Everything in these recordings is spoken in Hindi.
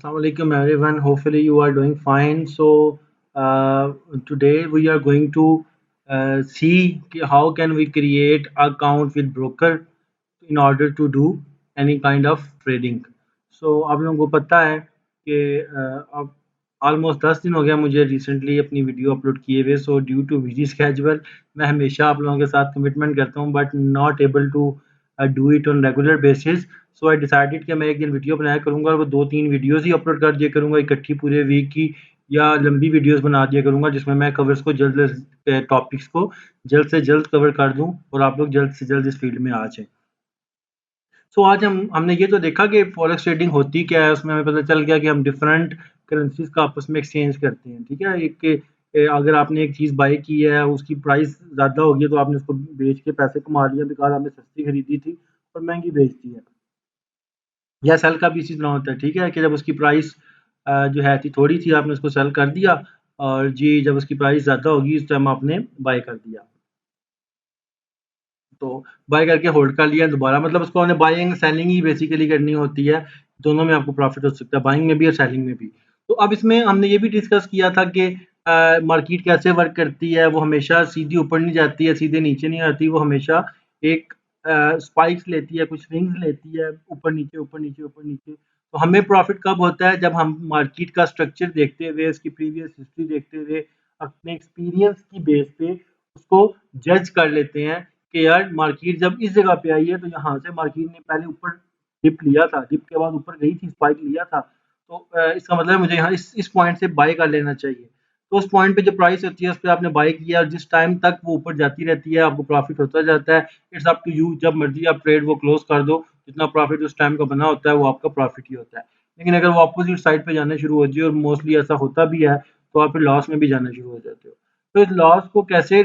Assalamualaikum everyone. Hopefully you are doing fine. Today we are going to see how can we create account with broker in order to do any kind of trading. आप लोगों को पता है कि अब ऑलमोस्ट 10 दिन हो गया मुझे रिसेंटली अपनी वीडियो अपलोड किए हुए। ड्यू टू बिजी स्केजुअल मैं हमेशा आप लोगों के साथ कमिटमेंट करता हूँ but not able to do it on regular basis. I decided कि मैं एक दिन वीडियो बनाया करूँगा और वो 2-3 वीडियोस ही अपलोड कर दिया करूँगा इकट्ठी पूरे वीक की, या लंबी वीडियोस बना दिया करूँगा जिसमें मैं कवर्स को जल्द टॉपिक्स को जल्द से जल्द कवर कर दूँ और आप लोग जल्द से जल्द इस फील्ड में आ जाएँ। आज हमने ये तो देखा कि फॉरेक्स ट्रेडिंग होती क्या है, उसमें हमें पता चल गया कि हम डिफरेंट करेंसीज का आपस में एक्सचेंज करते हैं। ठीक है, अगर आपने एक चीज़ बाय की है उसकी प्राइस ज़्यादा होगी तो आपने उसको बेच के पैसे कमा लिया बिकॉज आपने सस्ती खरीदी थी और महंगी बेच दी है। या सेल का भी इसी तरह होता है। ठीक है, कि जब उसकी प्राइस जो है थी थोड़ी थी आपने उसको सेल कर दिया और जी जब उसकी प्राइस ज़्यादा होगी उस टाइम आपने बाय कर दिया। तो बाय करके होल्ड कर लिया दोबारा, मतलब उसको हमने बाइंग सेलिंग ही बेसिकली करनी होती है। दोनों में आपको प्रॉफिट हो सकता है, बाइंग में भी और सेलिंग में भी। तो अब इसमें हमने ये भी डिस्कस किया था कि मार्केट कैसे वर्क करती है। वो हमेशा सीधी ऊपर नहीं जाती है, सीधे नीचे नहीं आती, वो हमेशा एक स्पाइक्स लेती है, कुछ स्विंग्स लेती है, ऊपर नीचे ऊपर नीचे ऊपर नीचे। तो हमें प्रॉफिट कब होता है, जब हम मार्केट का स्ट्रक्चर देखते हुए, उसकी प्रीवियस हिस्ट्री देखते हुए, अपने एक्सपीरियंस की बेस पे उसको जज कर लेते हैं कि यार मार्केट जब इस जगह पे आई है तो यहाँ से मार्केट ने पहले ऊपर डिप लिया था, डिप के बाद ऊपर गई थी, स्पाइक लिया था, तो इसका मतलब है मुझे यहाँ इस पॉइंट से बाय कर लेना चाहिए। तो उस पॉइंट पे जो प्राइस होती है उस पर आपने बाय किया और जिस टाइम तक वो ऊपर जाती रहती है आपको प्रॉफिट होता जाता है। इट्स अप टू यू, जब मर्जी आप ट्रेड वो क्लोज कर दो, जितना प्रॉफिट उस टाइम का बना होता है वो आपका प्रॉफिट ही होता है। लेकिन अगर वो अपोजिट साइड पे जाना शुरू हो जाए, और मोस्टली ऐसा होता भी है, तो आप फिर लॉस में भी जाना शुरू हो जाते हो। तो इस लॉस को कैसे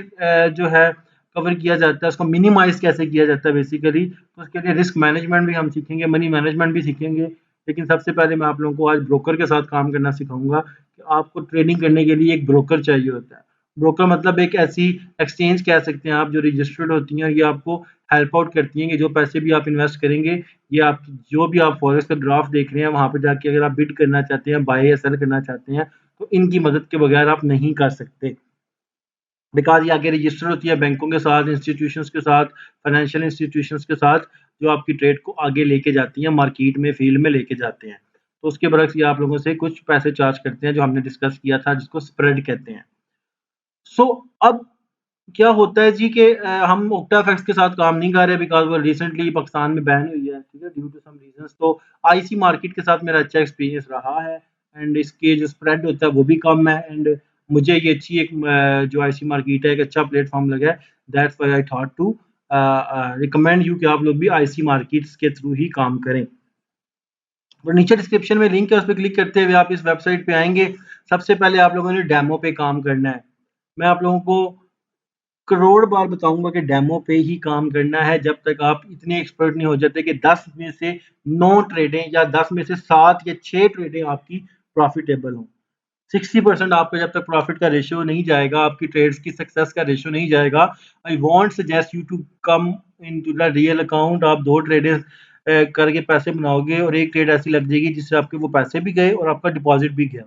जो है कवर किया जाता है, उसको मिनिमाइज़ कैसे किया जाता है बेसिकली, तो उसके लिए रिस्क मैनेजमेंट भी हम सीखेंगे, मनी मैनेजमेंट भी सीखेंगे। लेकिन सबसे पहले मैं आप लोगों को आज ब्रोकर के साथ काम करना सिखाऊँगा कि आपको ट्रेडिंग करने के लिए एक ब्रोकर चाहिए होता है। ब्रोकर मतलब एक ऐसी एक्सचेंज कह सकते हैं आप जो रजिस्टर्ड होती हैं, ये आपको हेल्प आउट करती हैं कि जो पैसे भी आप इन्वेस्ट करेंगे, ये आप जो भी आप फॉरेक्स का ग्राफ देख रहे हैं, वहाँ पे जाके अगर आप बिड करना चाहते हैं, बाय या सेल करना चाहते हैं, तो इनकी मदद के बगैर आप नहीं कर सकते। बिकॉज़ ये आगे रजिस्टर होती है बैंकों के साथ, इंस्टीट्यूशंस के साथ, फाइनेंशियल इंस्टीट्यूशंस के साथ, जो आपकी ट्रेड को आगे लेके जाती हैं, मार्केट में, फील्ड में लेके जाते हैं। तो उसके बरक्स ये आप लोगों से कुछ पैसे चार्ज करते हैं, जो हमने डिस्कस किया था, जिसको स्प्रेड कहते हैं। अब क्या होता है जी कि हम ओक्टाफैक्स के साथ काम नहीं कर रहे बिकॉज़ वो रिसेंटली पाकिस्तान में बैन हुई है, ठीक है, ड्यू टू सम रीज़न्स। तो आईसी मार्केट के साथ मेरा अच्छा एक्सपीरियंस रहा है एंड इसके जो स्प्रेड होता है वो भी कम है एंड मुझे ये अच्छी एक जो आईसी मार्केट है एक अच्छा प्लेटफ़ॉर्म लगा है। That's why I thought to recommend you कि आप लोग भी आईसी मार्केट्स के थ्रू ही काम करें। तो नीचे डिस्क्रिप्शन में लिंक है, उस पे क्लिक करते हुए आप इस वेबसाइट पे आएँगे। सबसे पहले आप लोगों ने डेमो पे काम करना है। मैं आप लोगों को करोड़ बार बताऊँगा कि डेमो पे ही काम करना है जब तक आप इतने एक्सपर्ट नहीं हो जाते कि 10 में से 9 ट्रेडें या 10 में से 7 या 6 ट्रेडें आपकी प्रॉफिटेबल हों। 60% आपका जब तक प्रॉफिट का रेशियो नहीं जाएगा, आपकी ट्रेड्स की सक्सेस का रेशियो नहीं जाएगा, I won't suggest you to come into the real account. आप 2 ट्रेडें करके पैसे बनाओगे और एक ट्रेड ऐसी लग जाएगी जिससे आपके वो पैसे भी गए और आपका डिपॉज़िट भी गया।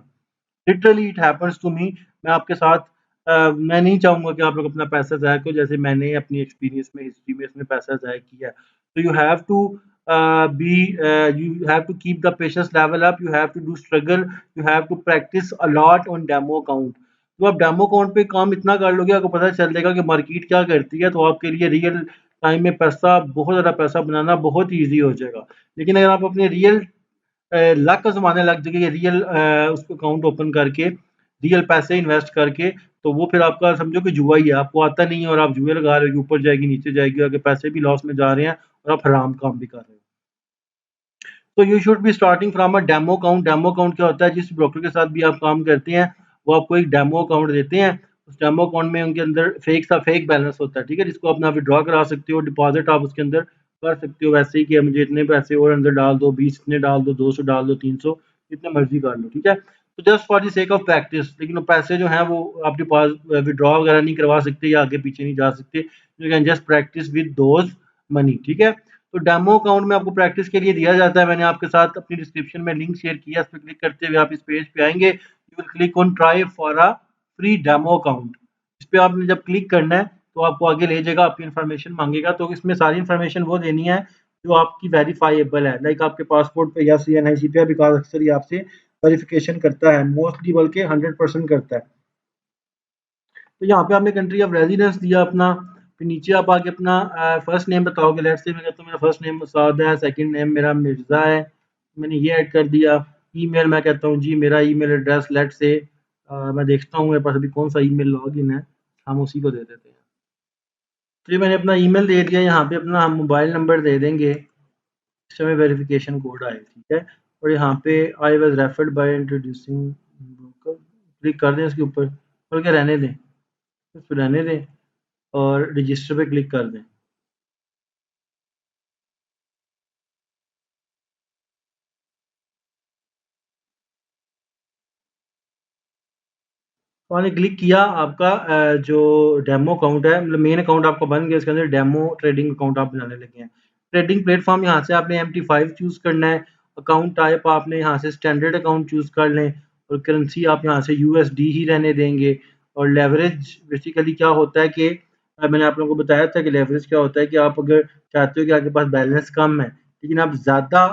Literally it happens to me. मैं आपके साथ मैं नहीं चाहूँगा कि आप लोग अपना पैसा ज़ाया करो जैसे मैंने अपनी एक्सपीरियंस में हिस्ट्री में इसमें पैसा ज़ाया किया है। तो you have to you have to keep the patience level up, you have to do struggle, you have to practice a lot on demo account। तो आप डेमो अकाउंट पे काम इतना कर लोगे आपको पता चल जाएगा कि मार्केट क्या करती है, तो आपके लिए रियल टाइम में पैसा बहुत ज़्यादा पैसा बनाना बहुत ईज़ी हो जाएगा। लेकिन अगर आप अपने रियल लक आज़माने लग जाइए, रियल उसको अकाउंट ओपन करके, रियल पैसे इन्वेस्ट करके, तो वो फिर आपका समझो कि जुआ ही है, आपको आता नहीं है और आप जुए लगा रहे हो कि ऊपर जाएगी, नीचे जाएगी, आगे पैसे भी लॉस में जा रहे हैं और आप हराम काम भी कर रहे हो। तो you should be starting from a demo account. Demo account क्या होता है, जिस ब्रोकर के साथ भी आप काम करते हैं वो आपको एक डेमो अकाउंट देते हैं। उस डेमो अकाउंट में उनके अंदर फेक बैलेंस होता है, ठीक है, जिसको अपना विड्रॉ करा सकते हो, डिपॉजिट आप उसके अंदर कर सकते हो वैसे ही कि मुझे इतने पैसे और अंदर डाल दो, 20 इतने डाल दो, 200 डाल दो, 300 जितने मर्जी कर लो, ठीक है। तो just for the sake of practice, लेकिन वो पैसे जो हैं वो आप डिपॉजिट विड्रॉ वगैरह नहीं करवा सकते या आगे पीछे नहीं जा सकते। You can just practice with those money, ठीक है। तो डेमो अकाउंट में आपको प्रैक्टिस के लिए दिया जाता है। मैंने आपके साथ अपनी डिस्क्रिप्शन में लिंक शेयर किया, इस पर क्लिक करते हुए आप इस पेज पे आएंगे। You will click on try for a free demo account. इस पर आपने जब क्लिक करना है तो आपको आगे ले जाएगा, आपकी इन्फॉर्मेशन मांगेगा। तो इसमें सारी इन्फॉर्मेशन वो देनी है जो आपकी वेरीफाइबल है, लाइक आपके पासपोर्ट पे या CNIC पे, बिकॉज अक्सर ये आपसे वेरिफिकेशन करता है, मोस्टली बल्कि 100% करता है। तो यहाँ पे आपने कंट्री ऑफ रेजिडेंस दिया अपना, फिर नीचे आप आके अपना फर्स्ट नेम बताओगे। लेट्स से मैं कहता हूँ मेरा फर्स्ट नेम मुसाद है, सेकंड नेम मेरा मिर्ज़ा है, मैंने ये ऐड कर दिया। ईमेल मैं कहता हूँ जी मेरा ईमेल एड्रेस, लेट्स से मैं देखता हूँ मेरे पास अभी कौन सा ईमेल लॉगिन है, हम उसी को दे देते हैं। तो ये मैंने अपना ईमेल दे दिया, यहाँ पे अपना हम मोबाइल नंबर दे देंगे, इस समय वेरिफिकेशन कोड आए, ठीक है। और यहाँ पे I was referred by introducing broker, click कर दें इसके ऊपर, बल्कि रहने दें, इस पर रहने दें और रजिस्टर पे क्लिक कर दें। तो मैंने क्लिक किया, आपका जो डेमो अकाउंट है, मतलब मेन अकाउंट आपका बन गया, इसके अंदर डेमो ट्रेडिंग अकाउंट आप बनाने लगे हैं। ट्रेडिंग प्लेटफॉर्म यहाँ से आपने MT5 चूज़ करना है। अकाउंट टाइप आपने यहाँ से स्टैंडर्ड अकाउंट चूज़ कर लें, और करेंसी आप यहाँ से USD ही रहने देंगे। और लेवरेज बेसिकली क्या होता है कि मैंने आप लोगों को बताया था कि लेवरेज क्या होता है कि आप अगर चाहते हो कि आपके पास बैलेंस कम है लेकिन आप ज़्यादा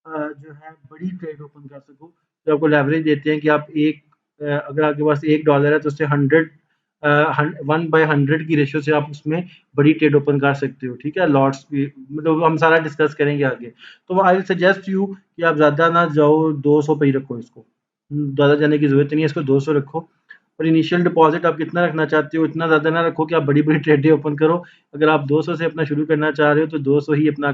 जो है बड़ी ट्रेड ओपन कर सको, तो आपको लेवरेज देते हैं कि आप अगर आपके पास $1 है तो उससे 1/100 की रेशियो से आप उसमें बड़ी ट्रेड ओपन कर सकते हो, ठीक है। लॉट्स भी मतलब हम सारा डिस्कस करेंगे आगे। तो आई सजेस्ट यू कि आप ज़्यादा ना जाओ, 200 पे ही रखो इसको, ज़्यादा जाने की ज़रूरत नहीं है, इसको 200 रखो। और इनिशियल डिपॉजिट आप कितना रखना चाहते हो, इतना ज़्यादा ना रखो कि आप बड़ी बड़ी ट्रेडें ओपन करो। अगर आप 200 से अपना शुरू करना चाह रहे हो तो 200 ही अपना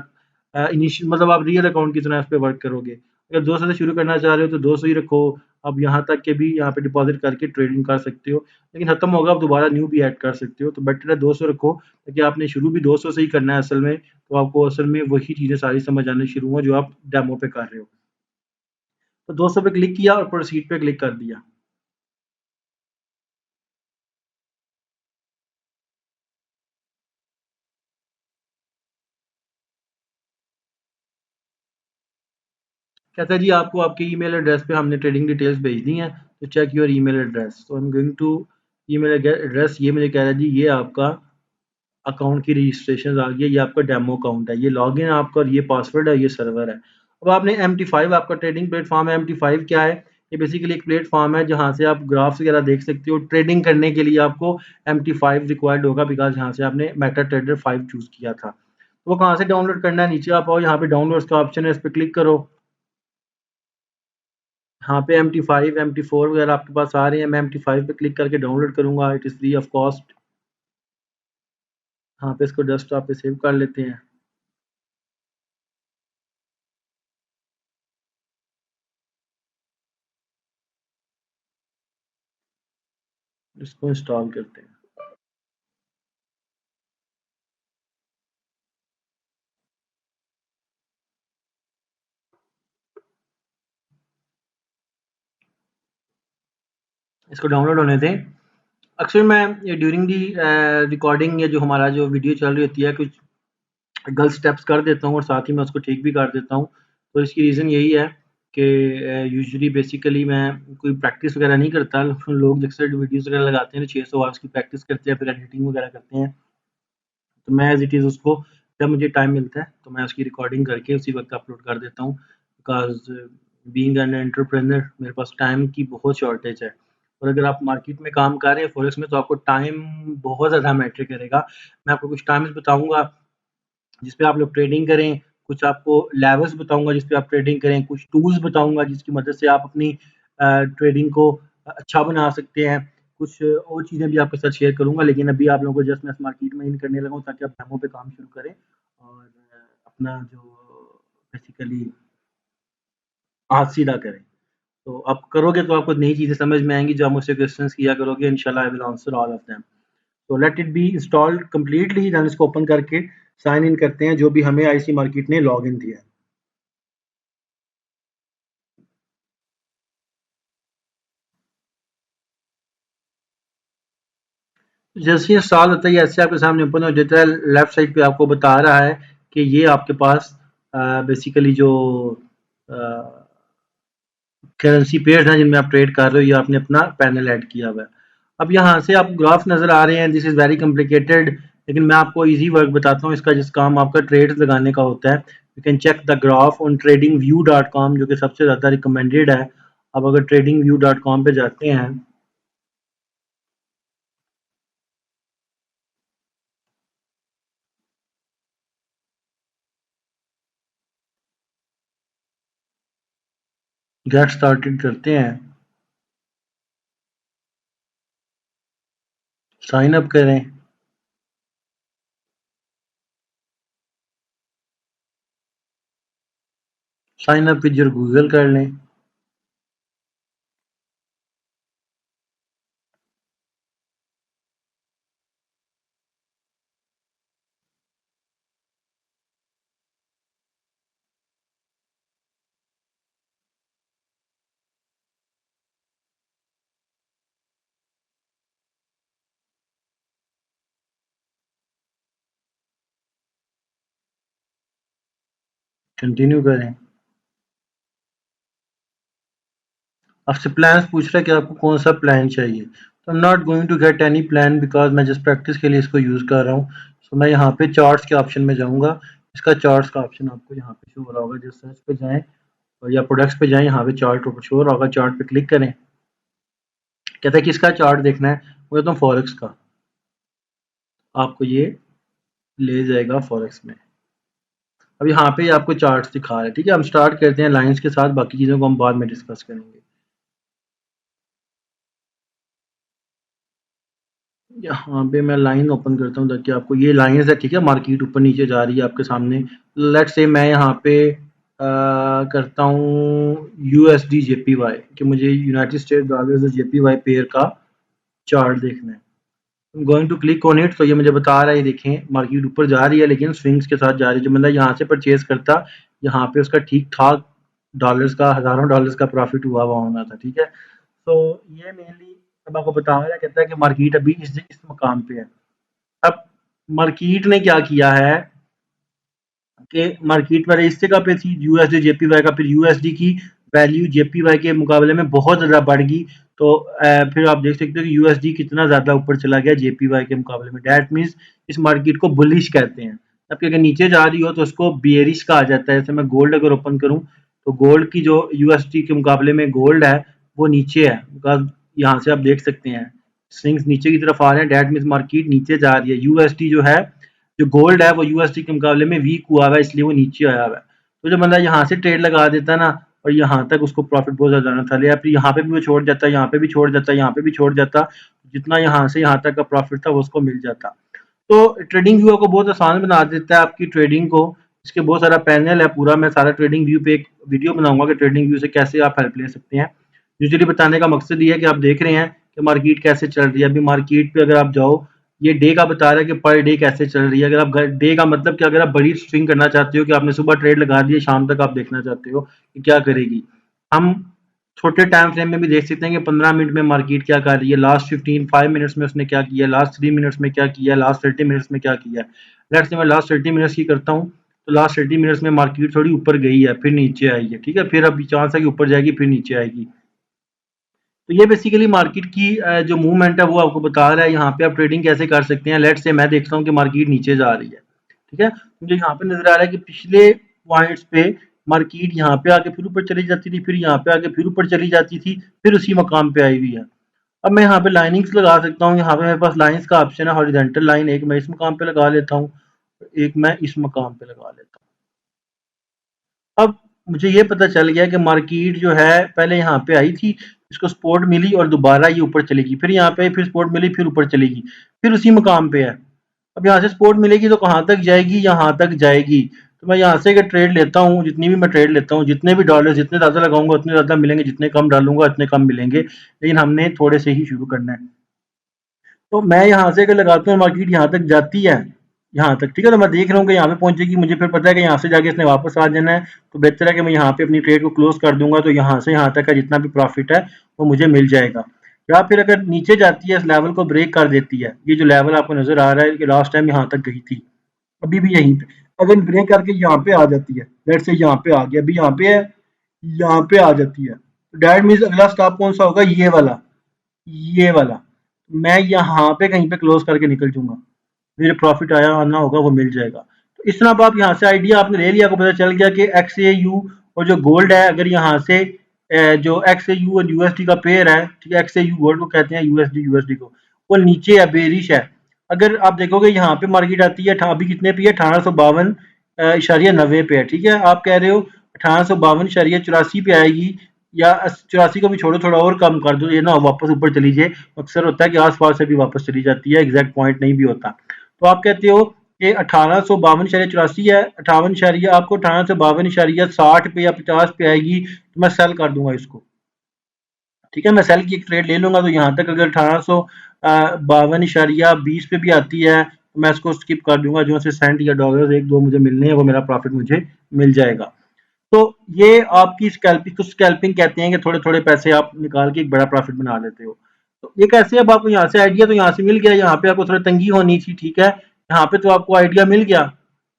इनिशियल, मतलब आप रियल अकाउंट की तरह इस पे वर्क करोगे। अगर 200 से शुरू करना चाह रहे हो तो 200 ही रखो। अब यहाँ तक के भी यहाँ पे डिपॉजिट करके ट्रेडिंग कर सकते हो, लेकिन खत्म होगा आप दोबारा न्यू भी ऐड कर सकते हो। तो बेटर है 200 रखो, क्योंकि आपने शुरू भी 200 से ही करना है असल में, तो आपको असल में वही चीज़ें सारी समझ आनी शुरू हुआ जो आप डेमो पे कर रहे हो। तो 200 पे क्लिक किया और प्रोसीड पे क्लिक कर दिया। कहता है जी आपको आपके ईमेल एड्रेस पे हमने ट्रेडिंग डिटेल्स भेज दी हैं, तो चेक योर ईमेल एड्रेस। तो I am going to email address, ये मुझे कह रहा है जी ये आपका अकाउंट की रजिस्ट्रेशन आ गई है, ये आपका डेमो अकाउंट है, ये लॉगिन है आपका और ये पासवर्ड है, ये सर्वर है। अब आपने MT5, आपका ट्रेडिंग प्लेटफॉर्म है। MT5 क्या है? ये बेसिकली एक प्लेटफॉर्म है जहाँ से आप ग्राफ्स वगैरह देख सकते हो। ट्रेडिंग करने के लिए आपको MT5 रिक्वायर्ड होगा, बिकॉज यहाँ से आपने मेटा ट्रेडर 5 चूज़ किया था। तो वो कहाँ से डाउनलोड करना है? नीचे आप आओ, यहाँ पे डाउनलोड्स का ऑप्शन है, इस पर क्लिक करो। यहाँ पे MT5 MT4 वगैरह आपके पास आ रहे हैं। मैं MT5 पे क्लिक करके डाउनलोड करूंगा, it is free of cost. यहाँ पे इसको डेस्कटॉप पे सेव कर लेते हैं, इसको इंस्टॉल करते हैं। इसको डाउनलोड होने दें। अक्सर मैं ड्यूरिंग दी रिकॉर्डिंग या जो हमारा जो वीडियो चल रही होती है, कुछ गलत स्टेप्स कर देता हूँ और साथ ही मैं उसको ठीक भी कर देता हूँ। तो इसकी रीज़न यही है कि यूजुअली बेसिकली मैं कोई प्रैक्टिस वगैरह नहीं करता। लोग अक्सर वीडियोज़ वगैरह लगाते हैं, 600 आवर्स की प्रैक्टिस करते हैं, फिर एडिटिंग वगैरह करते हैं। तो मैं एज़ इट इज़ उसको, जब मुझे टाइम मिलता है तो मैं उसकी रिकॉर्डिंग करके उसी वक़्त अपलोड कर देता हूँ। बिकॉज़ बीइंग एन एंटरप्रेन्योर मेरे पास टाइम की बहुत शॉर्टेज है। और अगर आप मार्केट में काम कर रहे हैं फॉरेक्स में, तो आपको टाइम बहुत ज़्यादा मैटर करेगा। मैं आपको कुछ टाइम्स बताऊँगा जिस पे आप लोग ट्रेडिंग करें, कुछ आपको लेवल्स बताऊँगा जिस पे आप ट्रेडिंग करें, कुछ टूल्स बताऊँगा जिसकी मदद से आप अपनी ट्रेडिंग को अच्छा बना सकते हैं। कुछ और चीज़ें भी आपके साथ शेयर करूँगा, लेकिन अभी आप लोगों को जस्ट मैं मार्केट में इन करने लगा हूँ ताकि आप डेमो पे काम शुरू करें और अपना जो बेसिकली हाथ सीधा करें। तो आप करोगे तो आपको नई चीज़ें समझ में आएँगी, जो आप मुझसे क्वेश्चंस किया करोगे, इंशाल्लाह I will answer all of them. तो let it be installed completely, then इसको ओपन करके साइन इन करते हैं जो भी हमें आईसी मार्केट ने लॉग इन दिया है। जैसे ये इंस्टॉल होता है, ये ऐसे आपके सामने ओपन हो जाता है। लेफ्ट साइड पे आपको बता रहा है कि ये आपके पास बेसिकली जो करेंसी पेयर्स हैं जिनमें आप ट्रेड कर रहे हो, ये आपने अपना पैनल ऐड किया हुआ है। अब यहाँ से आपको ग्राफ नज़र आ रहे हैं, दिस इज़ वेरी कॉम्प्लिकेटेड, लेकिन मैं आपको इजी वर्क बताता हूँ इसका, जिस काम आपका ट्रेड्स लगाने का होता है। You can check the graph on tradingview.com, जो कि सबसे ज़्यादा रिकमेंडेड है। अब अगर tradingview.com पे जाते हैं, गेट स्टार्टेड करते हैं, साइन अप करें, sign up with your Google कर लें। कंटिन्यू करें। आपसे प्लान्स पूछ रहा है कि आपको कौन सा प्लान चाहिए। तो I am not going to get any plan because मैं जस्ट प्रैक्टिस के लिए इसको यूज़ कर रहा हूँ। सो मैं यहाँ पे चार्ट्स के ऑप्शन में जाऊँगा। इसका चार्ट्स का ऑप्शन आपको यहाँ पे शो हो रहा होगा, जस्ट सर्च पे जाएँ और या प्रोडक्ट्स पे जाएँ, यहाँ पे चार्ट ऊपर शो हो रहा होगा, चार्ट पे क्लिक करें। कहता है किसका चार्ट देखना है, मैं कहता हूँ फॉरेक्स का। आपको ये ले जाएगा फॉरेक्स में। अब यहाँ पे आपको चार्ट्स दिखा रहा है, ठीक है। हम स्टार्ट करते हैं लाइन्स के साथ, बाकी चीज़ों को हम बाद में डिस्कस करेंगे। यहाँ पे मैं लाइन ओपन करता हूँ ताकि आपको ये लाइन्स है, ठीक है, मार्केट ऊपर नीचे जा रही है आपके सामने। लेट्स से मैं यहाँ पे करता हूँ यूएसडी जेपीवाई, कि मुझे United State dollars JPY pair का चार्ट देखना है। Going to click on it, तो ये मुझे बता रहा है, देखें मार्केट ऊपर जा रही है लेकिन स्विंग्स के साथ जा रही है। जो बंदा यहाँ से परचेज करता, यहाँ पे उसका ठीक ठाक डॉलर्स का, हज़ारों डॉलर्स का प्रॉफिट हुआ होना था, ठीक है। तो ये मेनली अब आपको बता रहा है, कहता है कि मार्केट अभी इस मकाम पे है। अब मार्केट ने क्या किया है कि मार्केट पहले इस जगह पे थी यूएसडी जेपीवाई का, फिर यूएसडी की वैल्यू जेपीवाई के मुकाबले में बहुत ज़्यादा बढ़ गई। तो फिर आप देख सकते हो कि यूएसडी कितना ज़्यादा ऊपर चला गया जेपीवाई के मुकाबले में। डैट मीन्स इस मार्केट को बुलिश कहते हैं। जबकि अगर नीचे जा रही हो तो उसको बेयरिश कहा जाता है। जैसे मैं गोल्ड अगर ओपन करूँ तो गोल्ड की जो यूएसडी के मुकाबले में गोल्ड है वो नीचे है, बिकॉज यहाँ से आप देख सकते हैं स्विंग्स नीचे की तरफ आ रहे हैं। डैट मीन्स मार्केट नीचे जा रही है। यूएसडी जो है, जो गोल्ड है, वो यूएसडी के मुकाबले में वीक हुआ हुआ है, इसलिए वो नीचे आया हुआ है। तो जो बंदा यहाँ से ट्रेड लगा देता है ना, और यहाँ तक उसको प्रॉफिट बहुत ज़्यादा जाना था, या फिर यहाँ पे भी वो छोड़ जाता, यहाँ पे भी छोड़ जाता, यहाँ पे भी छोड़ जाता, जितना यहाँ से यहाँ तक का प्रॉफिट था वो उसको मिल जाता। तो ट्रेडिंग व्यू आपको बहुत आसान बना देता है आपकी ट्रेडिंग को। इसके बहुत सारा पैनल है पूरा, मैं सारा ट्रेडिंग व्यू पे एक वीडियो बनाऊंगा कि ट्रेडिंग व्यू से कैसे आप हेल्प ले सकते हैं। यूजुअली बताने का मकसद ये है कि आप देख रहे हैं कि मार्केट कैसे चल रही है। अभी मार्केट पे अगर आप जाओ, ये डे का बता रहा है कि पर डे कैसे चल रही है। अगर आप डे का मतलब कि अगर आप बड़ी स्विंग करना चाहते हो कि आपने सुबह ट्रेड लगा दी, शाम तक आप देखना चाहते हो कि क्या करेगी, हम छोटे टाइम फ्रेम में भी देख सकते हैं कि 15 मिनट में मार्केट क्या कर रही है, लास्ट 5 मिनट्स में उसने क्या किया, लास्ट 3 मिनट्स में क्या किया, लास्ट 30 मिनट्स में क्या किया। लेट्स से मैं लास्ट 30 मिनट्स की करता हूँ, तो लास्ट 30 मिनट्स में मार्केट थोड़ी ऊपर गई है, फिर नीचे आई है, ठीक है, फिर अभी चांस है कि ऊपर जाएगी, फिर नीचे आएगी। तो ये बेसिकली मार्केट की जो मूवमेंट है वो आपको बता रहा है यहाँ पे आप ट्रेडिंग कैसे कर सकते हैं। लेट्स से मैं देखता हूँ कि मार्केट नीचे जा रही है, ठीक है, मुझे यहाँ पे नजर आ रहा है कि पिछले पॉइंट्स पे मार्केट यहाँ पे आके फिर ऊपर चली जाती थी, फिर यहाँ पे आके फिर ऊपर चली जाती थी, फिर उसी मकाम पे आई हुई है। अब मैं यहाँ पे लाइनिंग्स लगा सकता हूँ, यहाँ पे मेरे पास लाइन्स का ऑप्शन है, हॉरिजॉन्टल लाइन एक मैं इस मकाम पे लगा लेता हूँ, एक मैं इस मकाम पे लगा लेता हूँ। अब मुझे ये पता चल गया कि मार्केट जो है पहले यहाँ पे आई थी, इसको सपोर्ट मिली और दोबारा ये ऊपर चलेगी, फिर यहाँ पे फिर सपोर्ट मिली, फिर ऊपर चलेगी, फिर उसी मकाम पे है। अब यहाँ से सपोर्ट मिलेगी तो कहाँ तक जाएगी, यहाँ तक जाएगी। तो मैं यहाँ से अगर ट्रेड लेता हूँ, जितनी भी मैं ट्रेड लेता हूँ, जितने भी डॉलर जितने ज़्यादा लगाऊंगा उतने ज़्यादा मिलेंगे, जितने कम डालूंगा उतने कम मिलेंगे, लेकिन हमने थोड़े से ही शुरू करना है। तो मैं यहाँ से अगर लगाता हूँ, मार्केट यहाँ तक जाती है, यहाँ तक, ठीक है, तो मैं देख रहा हूँ कि यहाँ पे पहुंचेगी, मुझे फिर पता है कि यहाँ से जाके इसने वापस आ जाना है, तो बेहतर है कि मैं यहाँ पे अपनी ट्रेड को क्लोज कर दूंगा, तो यहाँ से यहाँ तक का जितना भी प्रॉफिट है वो मुझे मिल जाएगा। या फिर अगर नीचे जाती है, इस लेवल को ब्रेक कर देती है, ये जो लेवल आपको नजर आ रहा है कि लास्ट टाइम यहाँ तक गई थी, अभी भी यहीं पे अगर ब्रेक करके यहाँ पे आ जाती है, लेट्स से यहाँ पे आ गया, अभी यहाँ पे है, यहाँ पे आ जाती है, तो दैट मीन्स अगला स्टॉप कौन सा होगा, ये वाला, ये वाला। मैं यहाँ पे कहीं पे क्लोज करके निकल जाऊंगा, मेरे प्रॉफिट आया आना होगा वो मिल जाएगा। तो इस तरह अब आप यहाँ से आइडिया आपने ले लिया, आपको पता चल गया कि एक्स ए यू और जो गोल्ड है, अगर यहाँ से जो एक्स ए यू और यूएसडी का पेयर है, ठीक है, एक्स ए यू गोल्ड को कहते हैं, यूएसडी यूएसडी को, वो नीचे है, बेरिश है। अगर आप देखोगे यहाँ पे मार्केट आती है, अभी कितने पे है, 1852.90 पे है, ठीक है। आप कह रहे हो 1852.84 पे आएगी, या 84 को भी छोड़ो, थोड़ा और कम कर दो, ये ना वापस ऊपर चली जाए। अक्सर होता है कि आस पास से भी वापस चली जाती है, एग्जैक्ट पॉइंट नहीं भी होता। तो आप कहते हो कि 1852.84 है, 58 शरिया आपको 1852.60 पे या 50 पे आएगी, तो मैं सेल कर दूंगा इसको, ठीक है। मैं सेल की एक ट्रेड ले लूंगा, तो यहाँ तक अगर 1852.20 पे भी आती है, तो मैं इसको स्किप कर दूंगा, जो से सेंट या डॉलर एक दो मुझे मिलने हैं, वो मेरा प्रॉफिट मुझे मिल जाएगा। तो ये आपकी स्कैल्पिंग, कुछ स्कैल्पिंग कहते हैं कि थोड़े थोड़े पैसे आप निकाल के एक बड़ा प्रॉफिट बना लेते हो। तो ये कैसे, अब आपको यहाँ से आइडिया तो यहाँ से मिल गया, यहाँ पे आपको थोड़ी तंगी होनी थी, ठीक है। यहाँ पे तो आपको आइडिया मिल गया,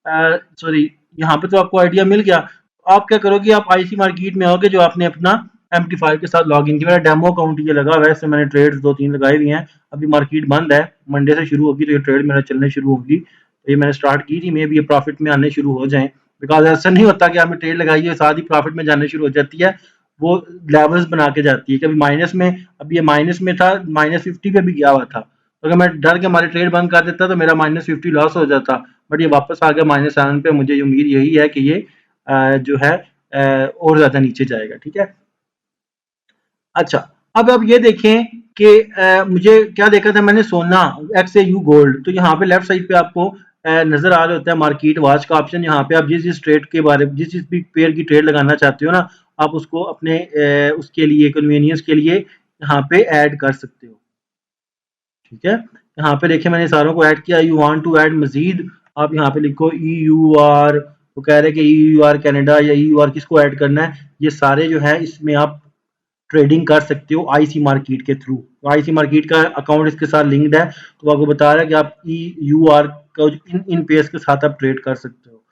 सॉरी, यहाँ पे तो आपको आइडिया मिल गया। आप क्या करोगे, आप आईसी मार्केट में आओगे, जो आपने अपना MT5 के साथ लॉग इन किया, मेरा डेमो अकाउंट ये लगा हुआ है, इससे मैंने ट्रेड्स 2-3 लगाए हुए हैं। अभी मार्केट बंद है, मंडे से शुरू होगी, तो ये ट्रेड मेरा चलने शुरू होगी, तो ये मैंने स्टार्ट की थी, मे भी ये प्रॉफिट में आने शुरू हो जाए। बिकॉज ऐसा नहीं होता कि आपने ट्रेड लगाई है साथ ही प्रॉफिट में जाने शुरू हो जाती है, वो लेवल्स बना के जाती है। कभी माइनस में, अभी ये माइनस में था, -50 पे भी गया हुआ था, तो अगर मैं डर के हमारे ट्रेड बंद कर देता तो मेरा -50 लॉस हो जाता, बट ये वापस आ गया -7 पे। मुझे उम्मीद यही है कि ये जो है और ज्यादा नीचे जाएगा, ठीक है। अच्छा, अब आप ये देखें कि मुझे क्या देखा था मैंने, सोना, एक्स ए यू गोल्ड, तो यहाँ पे लेफ्ट साइड पे आपको नजर आ रहा होता है मार्केट वॉच का ऑप्शन। यहाँ पे आप जिस जिस ट्रेड के बारे में, जिस जिस भी पेयर की ट्रेड लगाना चाहते हो ना, आप उसको अपने उसके लिए, कन्वीनियंस के लिए यहाँ पे ऐड कर सकते हो, ठीक है। यहाँ पे देखिए मैंने सारों को ऐड किया। यू वांट टू ऐड मजीद, आप यहाँ पे लिखो EUR, वो कह रहे हैं कि EUR कनाडा या EUR किसको ऐड करना है, ये सारे जो है इसमें आप ट्रेडिंग कर सकते हो आईसी मार्केट के थ्रू। तो आईसी मार्केट का अकाउंट इसके साथ लिंक्ड है, तो आपको बता रहा है कि आप EUR का इन पेयर्स के साथ आप ट्रेड कर सकते हो।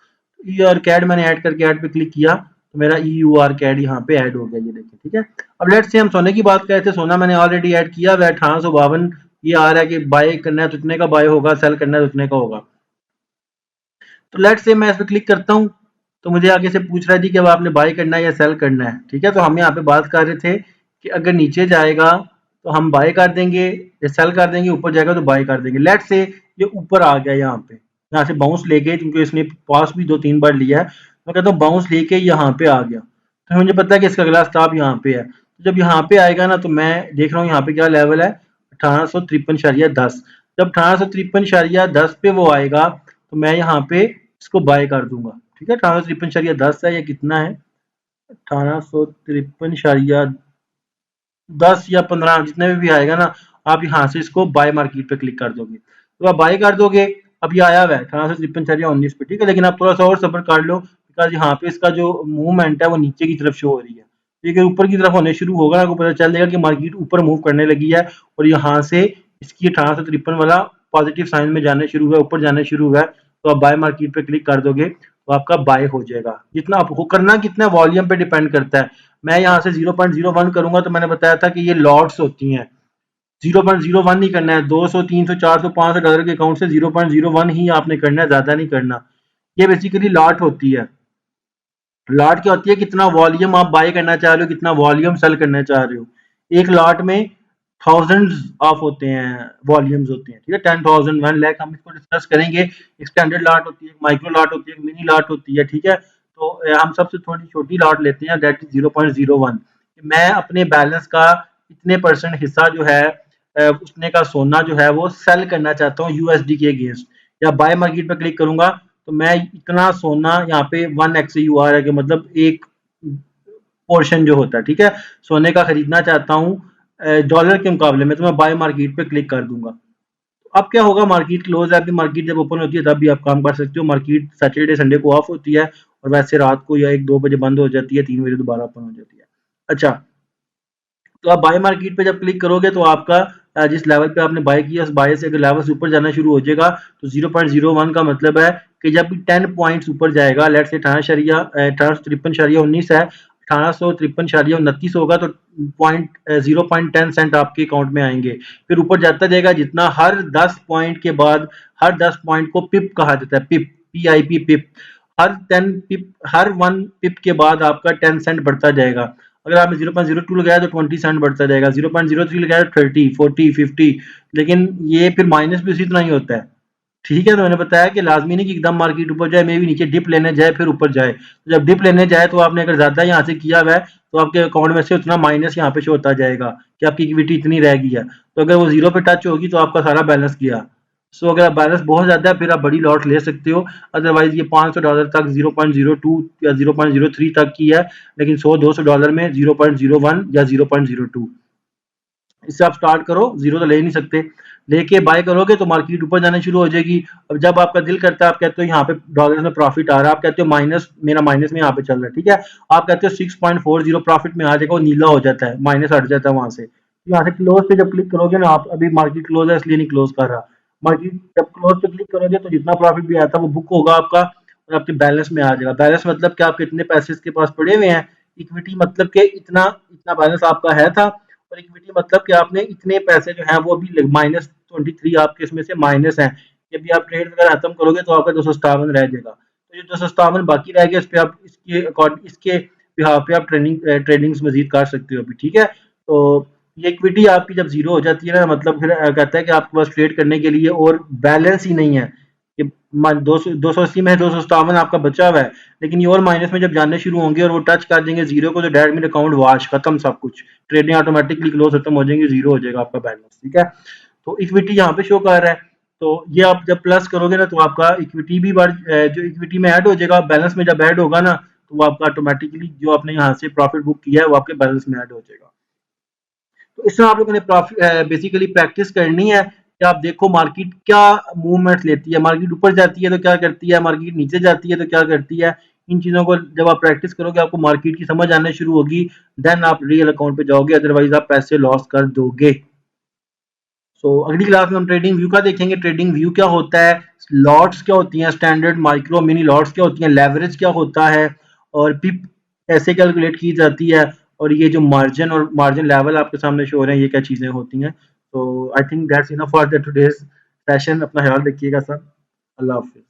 EUR कैड मैंने ऐड करके ऐड पे क्लिक किया, तो मेरा EUR कैड यहाँ पे ऐड हो गया, ये देखिए, ठीक है। अब लेट्स से हम सोने की बात कर रहे थे, सोना मैंने ऑलरेडी ऐड किया हुआ है 1852, ये आ रहा है कि बाय करना है तो इतने का बाय होगा, सेल करना है तो इतने का होगा। तो लेट्स से मैं इस पर क्लिक करता हूँ, तो मुझे आगे से पूछ रहा है कि अब आपने बाय करना है या सेल करना है, ठीक है। तो हम यहाँ पे बात कर रहे थे कि अगर नीचे जाएगा तो हम बाय कर देंगे या सेल कर देंगे, ऊपर जाएगा तो बाय कर देंगे। लेट्स से ये ऊपर आ गया, यहाँ पे यहाँ से बाउंस लेके, क्योंकि इसने पास भी 2-3 बार लिया है, मैं कहता हूँ बाउंस लेके यहाँ पे आ गया, तो मुझे पता है कि इसका अगला स्टॉप यहाँ पे है। तो जब यहाँ पे आएगा ना, तो मैं देख रहा हूँ यहाँ पे क्या लेवल है, 1853.10। जब 1853.10 पे वो आएगा, तो मैं यहाँ पे इसको बाय कर दूंगा, ठीक है। 1853.10 है, ये कितना है, 1853.10 या 15, जितने में भी आएगा ना, आप यहाँ से इसको बाय मार्केट पे क्लिक कर दोगे, तो आप बाय कर दोगे। अब ये आया हुआ है 1853.19 पे, ठीक है, लेकिन आप थोड़ा सा और सब्र कर लो, बिकॉज यहाँ पे इसका जो मूवमेंट है वो नीचे की तरफ शो हो रही है। ठीक है, ऊपर की तरफ होने शुरू होगा ना, आपको पता चल जाएगा कि मार्केट ऊपर मूव करने लगी है, और यहाँ से इसकी 1853 वाला पॉजिटिव साइन में जाने शुरू हुआ है, ऊपर जाने शुरू हुआ है, तो आप बाय मार्केट पे क्लिक कर दोगे, तो आपका बाय हो जाएगा। जितना आपको करना, कितना वॉल्यूम पे डिपेंड करता है। मैं यहाँ से 0.01 करूंगा, तो मैंने बताया था कि ये लॉट्स होती हैं, 0.01 नहीं करना है, 200, 300, 400, $500 के अकाउंट से 0.01 ही आपने करना है, ज्यादा नहीं करना। ये बेसिकली लॉट होती है। लॉट क्या होती है, कितना वॉल्यूम आप बाय करना चाह रहे हो, कितना वॉल्यूम सेल करना चाह रहे हो। एक लॉट में थाउजेंड्स ऑफ होते हैं, वॉल्यूम्स होते हैं, ठीक है, 10,000, 1 लाख, हम इसको डिस्कस करेंगे। एक स्टैंडर्ड लॉट होती है, माइक्रो लॉट होती है, एक मिनी लॉट होती है, ठीक है। तो हम सबसे थोड़ी छोटी लॉट लेते हैं, दैट इज 0.01। मैं अपने बैलेंस का इतने परसेंट हिस्सा जो है उसने का सोना जो है वो सेल करना चाहता हूँ यूएसडी के अगेंस्ट, या बाय मार्केट पर क्लिक करूंगा, तो मैं इतना सोना यहाँ पे 1 XUR है, कि मतलब एक पोर्शन जो होता है, ठीक है, सोने का खरीदना चाहता हूँ डॉलर के मुकाबले में, तो मैं बाय मार्केट पे क्लिक कर दूंगा। अब क्या होगा, मार्केट क्लोज है, अभी मार्केट जब ओपन होती है तब भी आप काम कर सकते हो। मार्केट सैटरडे संडे को ऑफ होती है, और वैसे रात को या 1-2 बजे बंद हो जाती है, 3 बजे दोबारा ओपन हो जाती है। अच्छा, तो आप बाय मार्केट पे जब क्लिक करोगे, तो आपका जिस लेवल पे आपने बाय किया उस बाय से अगर लेवल ऊपर जाना शुरू हो जाएगा तो 0.01 का मतलब है कि जब भी 10 पॉइंट्स ऊपर जाएगा, लेट्स से 1853.19 है, 1853.29 होगा तो पॉइंट 0.10 आपके अकाउंट में आएंगे। फिर ऊपर जाता जाएगा जितना, हर 10 पॉइंट के बाद, हर 10 पॉइंट को पिप कहा जाता है, पिप, PIP, पिप। हर 10 पिप, हर 1 पिप के बाद आपका 10 सेंट बढ़ता जाएगा। अगर आपने 0.02 लगाया तो 20 सेंट बढ़ता जाएगा, 0.03 लगाया तो 30, 40, 50। लेकिन ये फिर माइनस भी उसी तरह ही होता है। ठीक है, तो मैंने बताया कि लाजमी नहीं कि एकदम मार्केट ऊपर जाए, मे भी नीचे डिप लेने जाए फिर ऊपर जाए। तो जब डिप लेने जाए तो आपने अगर ज़्यादा यहाँ से किया हुआ है तो आपके अकाउंट में से उतना माइनस यहाँ पे शो होता जाएगा कि आपकी इक्विटी इतनी रह गई है। तो अगर वो जीरो पे टच होगी तो आपका सारा बैलेंस गया। सो अगर आप बैलेंस बहुत ज़्यादा है फिर आप बड़ी लॉट ले सकते हो। अदरवाइज ये $500 तक 0.02 या 0.03 तक की है, लेकिन 100-200 डॉलर में 0.01 या 0.02। इससे आप स्टार्ट करो, जीरो तो ले नहीं सकते, लेके बाय करोगे तो मार्केट ऊपर जाना शुरू हो जाएगी। अब जब आपका दिल करता है, आप कहते हो यहाँ पे डॉलर में प्रॉफिट आ रहा है, आप कहते हो माइनस, मेरा माइनस में यहाँ पे चल रहा है, ठीक है, आप कहते हो 6.40 प्रॉफिट में आ जाएगा, वो नीला हो जाता है, माइनस हट जाता है वहां से। यहाँ से क्लोज पे जब क्लिक करोगे ना आप, अभी मार्केट क्लोज है इसलिए नहीं क्लोज कर रहा, मार्केट जब क्लोज पे क्लिक करोगे तो जितना प्रॉफिट भी आया था वो बुक होगा आपका और आपके बैलेंस में आ जाएगा। बैलेंस मतलब कि आपके इतने पैसे इसके पास पड़े हुए हैं, इक्विटी मतलब कि इतना इतना बैलेंस आपका है था, और इक्विटी मतलब कि आपने इतने पैसे जो हैं वो भी -23 आपके इसमें से माइनस हैं। जब भी आप ट्रेड वगैरह खत्म करोगे तो आपका 257 रह जाएगा। तो ये 257 बाकी रह गया, इस पे आप इसके बिहाफ पे आप ट्रेडिंग्स मजीद कर सकते हो अभी, ठीक है। तो ये इक्विटी आपकी जब जीरो हो जाती है ना, मतलब फिर कहता है कि आपके पास ट्रेड करने के लिए और बैलेंस ही नहीं है कि 280 में 257 आपका बचा हुआ है, लेकिन ये और माइनस में जब जाने शुरू होंगे और वो टच कर देंगे जीरो को तो डायरेक्ट मेरे अकाउंट वाश, खत्म सब कुछ, ट्रेडिंग ऑटोमेटिकली क्लोज खत्म हो जाएंगे, जीरो हो जाएगा आपका बैलेंस, ठीक है। तो इक्विटी यहाँ पे शो कर रहा है, तो ये आप जब प्लस करोगे ना तो आपका इक्विटी भी जो इक्विटी में ऐड हो जाएगा, बैलेंस में जब ऐड होगा ना तो वो आपका ऑटोमेटिकली जो आपने यहाँ से प्रॉफिट बुक किया है वो आपके बैलेंस में ऐड हो जाएगा। तो इस तरह आप लोगों ने बेसिकली प्रैक्टिस करनी है कि आप देखो मार्केट क्या मूवमेंट लेती है, मार्केट ऊपर जाती है तो क्या करती है, मार्केट नीचे जाती है तो क्या करती है। इन चीज़ों को जब आप प्रैक्टिस करोगे आपको मार्केट की समझ आने शुरू होगी, देन आप रियल अकाउंट पे जाओगे, अदरवाइज आप पैसे लॉस कर दोगे। अगली क्लास में हम ट्रेडिंग व्यू का देखेंगे, ट्रेडिंग व्यू क्या होता है, लॉट्स क्या होती हैं, स्टैंडर्ड माइक्रो मिनी लॉट्स क्या होती हैं, लेवरेज क्या होता है, और पिप कैसे कैलकुलेट की जाती है, और ये जो मार्जिन और मार्जिन लेवल आपके सामने शो हो रहे हैं ये क्या चीज़ें होती हैं। तो I think that's enough for the today's session. अपना ख्याल रखिएगा सर, अल्लाह हाफिज़।